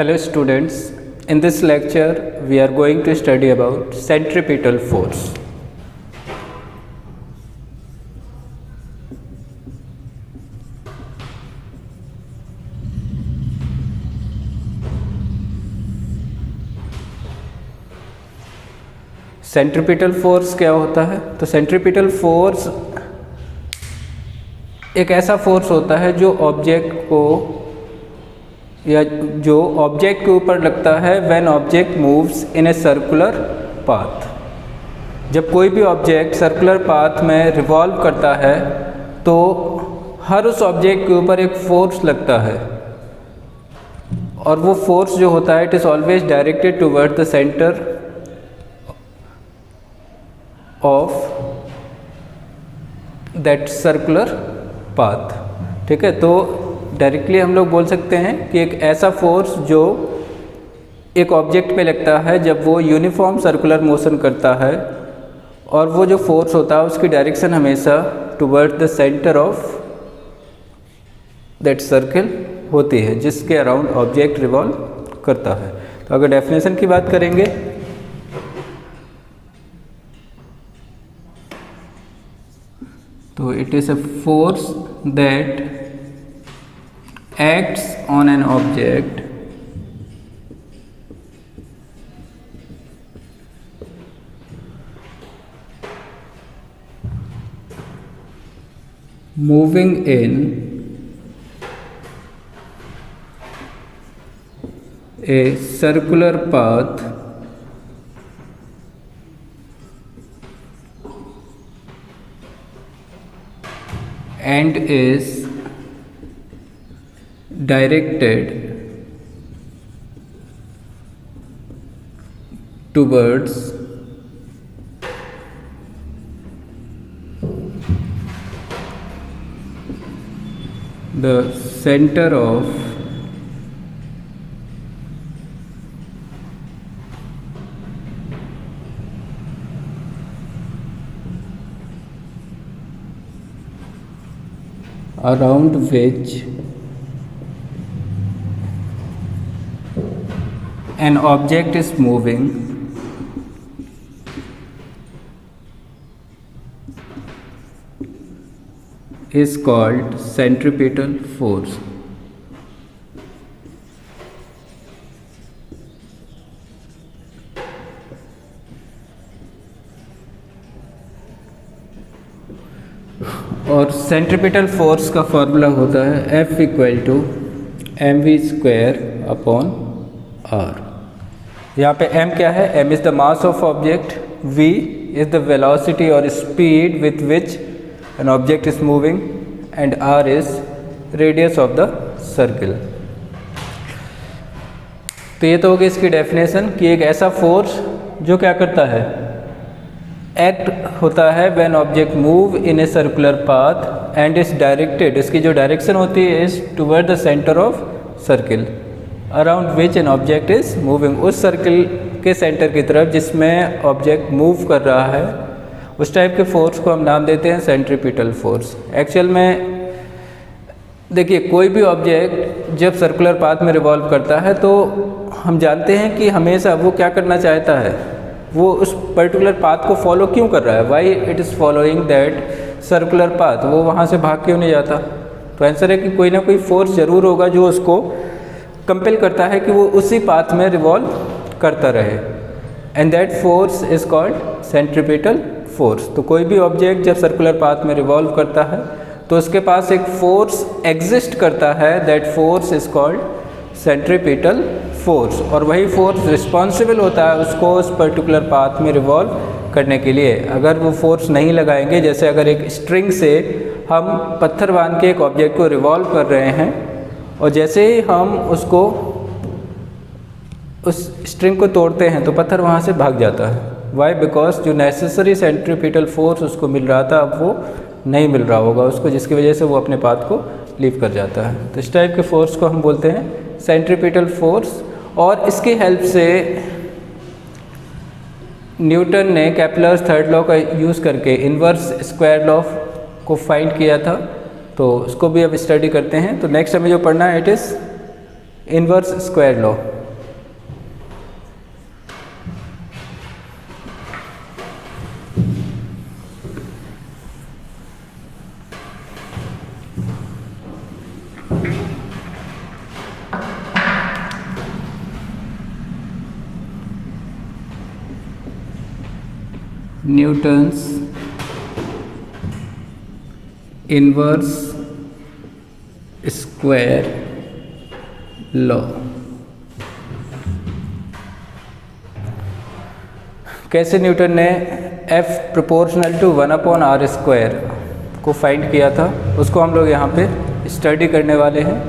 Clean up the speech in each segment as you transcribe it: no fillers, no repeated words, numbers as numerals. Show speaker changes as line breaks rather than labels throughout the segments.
Hello students, in this lecture we are going to study about centripetal force. Centripetal force क्या होता है? तो centripetal force एक ऐसा फोर्स होता है जो ऑब्जेक्ट को या जो ऑब्जेक्ट के ऊपर लगता है when object moves in a circular path. जब कोई भी ऑब्जेक्ट सर्कुलर पाथ में रिवॉल्व करता है तो हर उस ऑब्जेक्ट के ऊपर एक फोर्स लगता है और वो फोर्स जो होता है it is always directed toward the centre of that circular path. ठीक है, तो डायरेक्टली हम लोग बोल सकते हैं कि एक ऐसा फोर्स जो एक ऑब्जेक्ट पे लगता है जब वो यूनिफॉर्म सर्कुलर मोशन करता है और वो जो फोर्स होता है उसकी डायरेक्शन हमेशा toward the centre of that circle होती है जिसके अराउंड ऑब्जेक्ट रिवॉल्व करता है। तो अगर डेफिनेशन की बात करेंगे तो it is a force that acts on an object moving in a circular path and is directed towards the center of around which an object is moving is called centripetal force. और centripetal force का formula होता है F = mv² upon r। यहाँ पे m क्या है? m is the mass of object, v is the velocity और speed with which an object is moving and r is radius of the circle. तो ये तो होगी इसकी डेफिनेशन कि एक ऐसा फोर्स जो क्या करता है, एक्ट होता है when object move in a circular path and is directed, इसकी जो डायरेक्शन होती है is toward the centre of circle around which an object is moving, उस सर्कल के सेंटर की तरफ जिसमें ऑब्जेक्ट मूव कर रहा है उस टाइप के फोर्स को हम नाम देते हैं सेंट्रीपिटल फोर्स। एक्चुअल में देखिए कोई भी ऑब्जेक्ट जब सर्कुलर पाथ में रिवॉल्व करता है तो हम जानते हैं कि हमेशा वो क्या करना चाहता है, वो उस पर्टिकुलर पाथ को फॉलो क्यों कर रहा है, why it is following that circular path, वो वहाँ से भाग क्यों नहीं जाता। तो आंसर है कि कोई ना कोई फोर्स ज़रूर होगा जो उसको कंपेल करता है कि वो उसी पाथ में रिवॉल्व करता रहे and that force is called centripetal force. तो कोई भी ऑब्जेक्ट जब सर्कुलर पाथ में रिवॉल्व करता है तो उसके पास एक फोर्स एग्जिस्ट करता है, that force is called centripetal force और वही फोर्स रिस्पॉन्सिबल होता है उसको उस पर्टिकुलर पाथ में रिवॉल्व करने के लिए। अगर वो फोर्स नहीं लगाएंगे, जैसे अगर एक स्ट्रिंग से हम पत्थर बांध के एक ऑब्जेक्ट को रिवॉल्व कर रहे हैं और जैसे ही हम उसको उस स्ट्रिंग को तोड़ते हैं तो पत्थर वहाँ से भाग जाता है। वाई? बिकॉज जो नेसेसरी सेंट्रीपिटल फोर्स उसको मिल रहा था अब वो नहीं मिल रहा होगा उसको, जिसकी वजह से वो अपने पाथ को लीव कर जाता है। तो इस टाइप के फोर्स को हम बोलते हैं सेंट्रीपिटल फोर्स। और इसकी हेल्प से न्यूटन ने केपलर्स थर्ड लॉ का यूज़ करके इन्वर्स स्क्वायर लॉ को फाइंड किया था, तो उसको भी अब स्टडी करते हैं। तो नेक्स्ट हमें जो पढ़ना है it is inverse square law. Newton's inverse square law. कैसे न्यूटन ने F प्रोपोर्शनल टू 1/r² को फाइंड किया था, उसको हम लोग यहाँ पे स्टडी करने वाले हैं।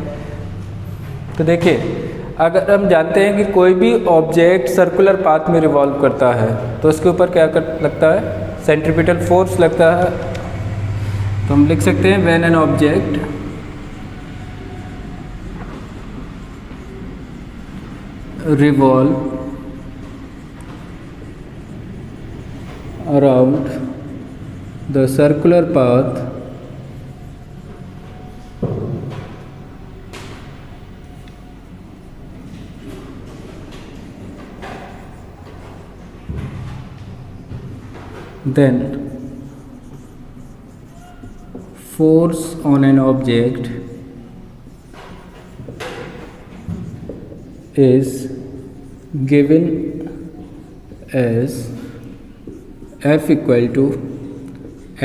तो देखिए, अगर हम जानते हैं कि कोई भी ऑब्जेक्ट सर्कुलर पाथ में रिवॉल्व करता है तो उसके ऊपर क्या लगता है, सेंट्रीपिटल फोर्स लगता है। तो हम लिख सकते हैं when an object revolve around the circular path then force on an object is given as F equal to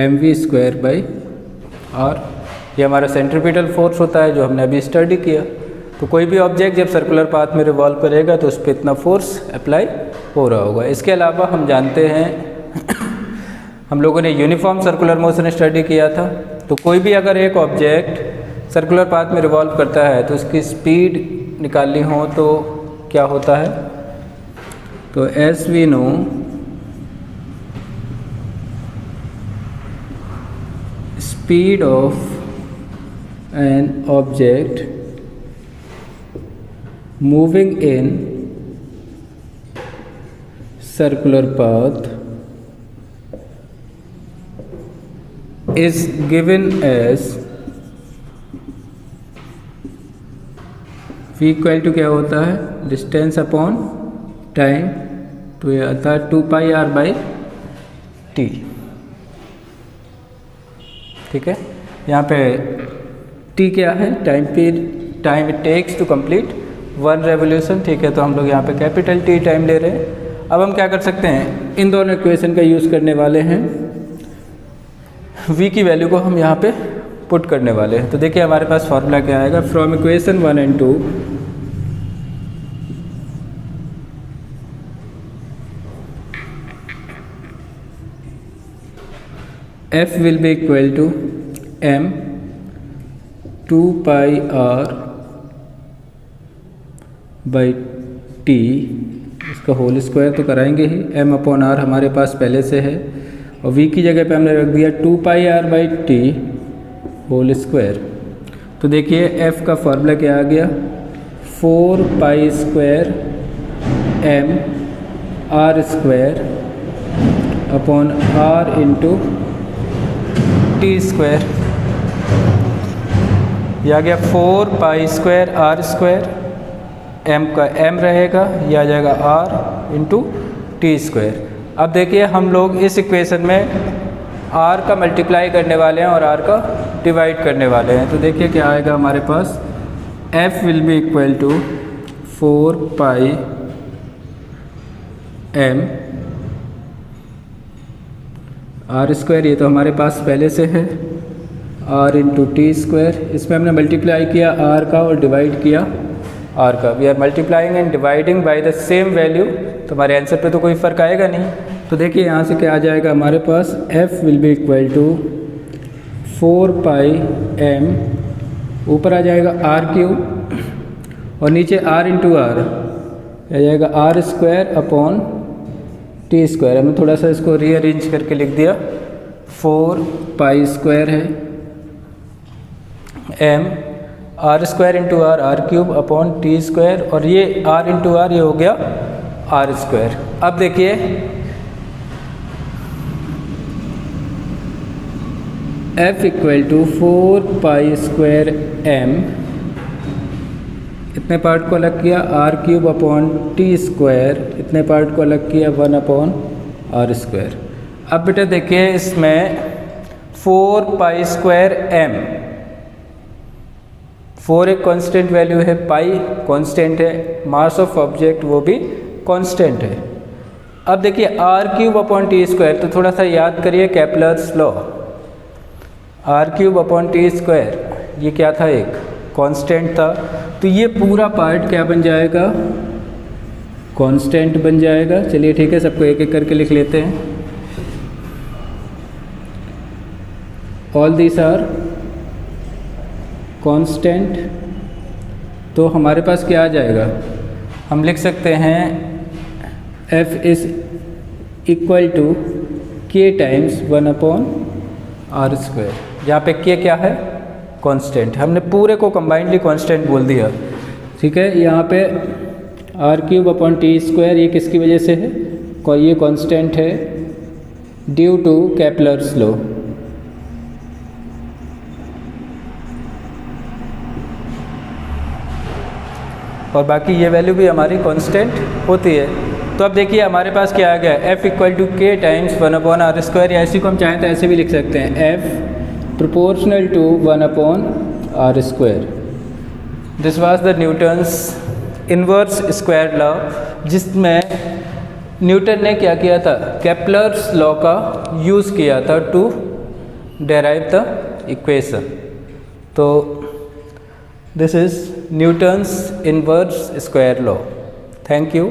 mv²/r। ये हमारा सेंट्रीपिटल फोर्स होता है जो हमने अभी स्टडी किया। तो कोई भी ऑब्जेक्ट जब सर्कुलर पाथ में रिवॉल्व करेगा तो उस पर इतना फोर्स अप्लाई हो रहा होगा। इसके अलावा हम जानते हैं हम लोगों ने यूनिफॉर्म सर्कुलर मोशन स्टडी किया था। तो कोई भी अगर एक ऑब्जेक्ट सर्कुलर पाथ में रिवॉल्व करता है तो उसकी स्पीड निकालनी हो तो क्या होता है, तो as we know speed of an object moving in circular path is given as v equal to क्या होता है, डिस्टेंस अपॉन टाइम। तो ये आता है 2πr/t। ठीक है, यहाँ पे t क्या है, time it takes to complete 1 revolution. ठीक है, तो हम लोग यहाँ पे कैपिटल T टाइम ले रहे हैं। अब हम क्या कर सकते हैं, इन दोनों इक्वेशन का यूज़ करने वाले हैं। v की वैल्यू को हम यहाँ पे पुट करने वाले हैं। तो देखिए हमारे पास फॉर्मूला क्या आएगा, from equation 1 and 2 F will be equal to m 2πr/t, इसका होल स्क्वायर तो कराएंगे ही। m/r हमारे पास पहले से है और v की जगह पे हमने रख दिया 2πr/t होल स्क्वायर। तो देखिए f का फॉर्मूला क्या आ गया, 4π² m/r² इंटू t²। यह आ गया 4π²r², m का m रहेगा, यह आ जाएगा r इंटू t²। अब देखिए हम लोग इस इक्वेशन में r का मल्टीप्लाई करने वाले हैं और r का डिवाइड करने वाले हैं। तो देखिए क्या आएगा हमारे पास, f will be equal to 4πm r², ये तो हमारे पास पहले से है, r इंटू t²। इसमें हमने मल्टीप्लाई किया r का और डिवाइड किया r का। We are multiplying and dividing by the same value, तो हमारे आंसर पे तो कोई फ़र्क आएगा नहीं। तो देखिए यहाँ से क्या आ जाएगा हमारे पास, f will be equal to 4πm, ऊपर आ जाएगा r³ और नीचे r इंटू r आ जाएगा r²/t²। हमने थोड़ा सा इसको रीअरेंज करके लिख दिया, 4π² है m r² into r r³/t² और ये r इंटू r ये हो गया r²। अब देखिए f इक्वल टू 4π² m इतने पार्ट को अलग किया r³/t², इतने पार्ट को अलग किया 1/r²। अब बेटा देखिए इसमें 4π²m, 4 एक कांस्टेंट वैल्यू है, पाई कांस्टेंट है, मास ऑफ ऑब्जेक्ट वो भी कांस्टेंट है। अब देखिए r³/t², तो थोड़ा सा याद करिए केपलर्स लॉ। r³/t², ये क्या था, एक कांस्टेंट था, तो ये पूरा पार्ट क्या बन जाएगा, कांस्टेंट बन जाएगा। चलिए ठीक है, सबको एक एक करके लिख लेते हैं। ऑल दिस आर कांस्टेंट, तो हमारे पास क्या आ जाएगा, हम लिख सकते हैं F is equal to k times 1/r², जहाँ पे k क्या है, कांस्टेंट। हमने पूरे को कंबाइंडली कांस्टेंट बोल दिया, ठीक है। यहाँ पे r³/t², ये किसकी वजह से है, ये कांस्टेंट है ड्यू टू केपलर्स लॉ। और बाकी ये वैल्यू भी हमारी कांस्टेंट होती है। तो अब देखिए हमारे पास क्या आ गया, F equal to k times 1/r², या ऐसी को हम चाहें तो ऐसे भी लिख सकते हैं, F proportional to 1/r²। This was the Newton's inverse square law, जिसमें न्यूटन ने क्या किया था, केपलर्स लॉ का यूज़ किया था टू डेराइव द इक्वेशन। तो this is Newton's inverse square law. Thank you.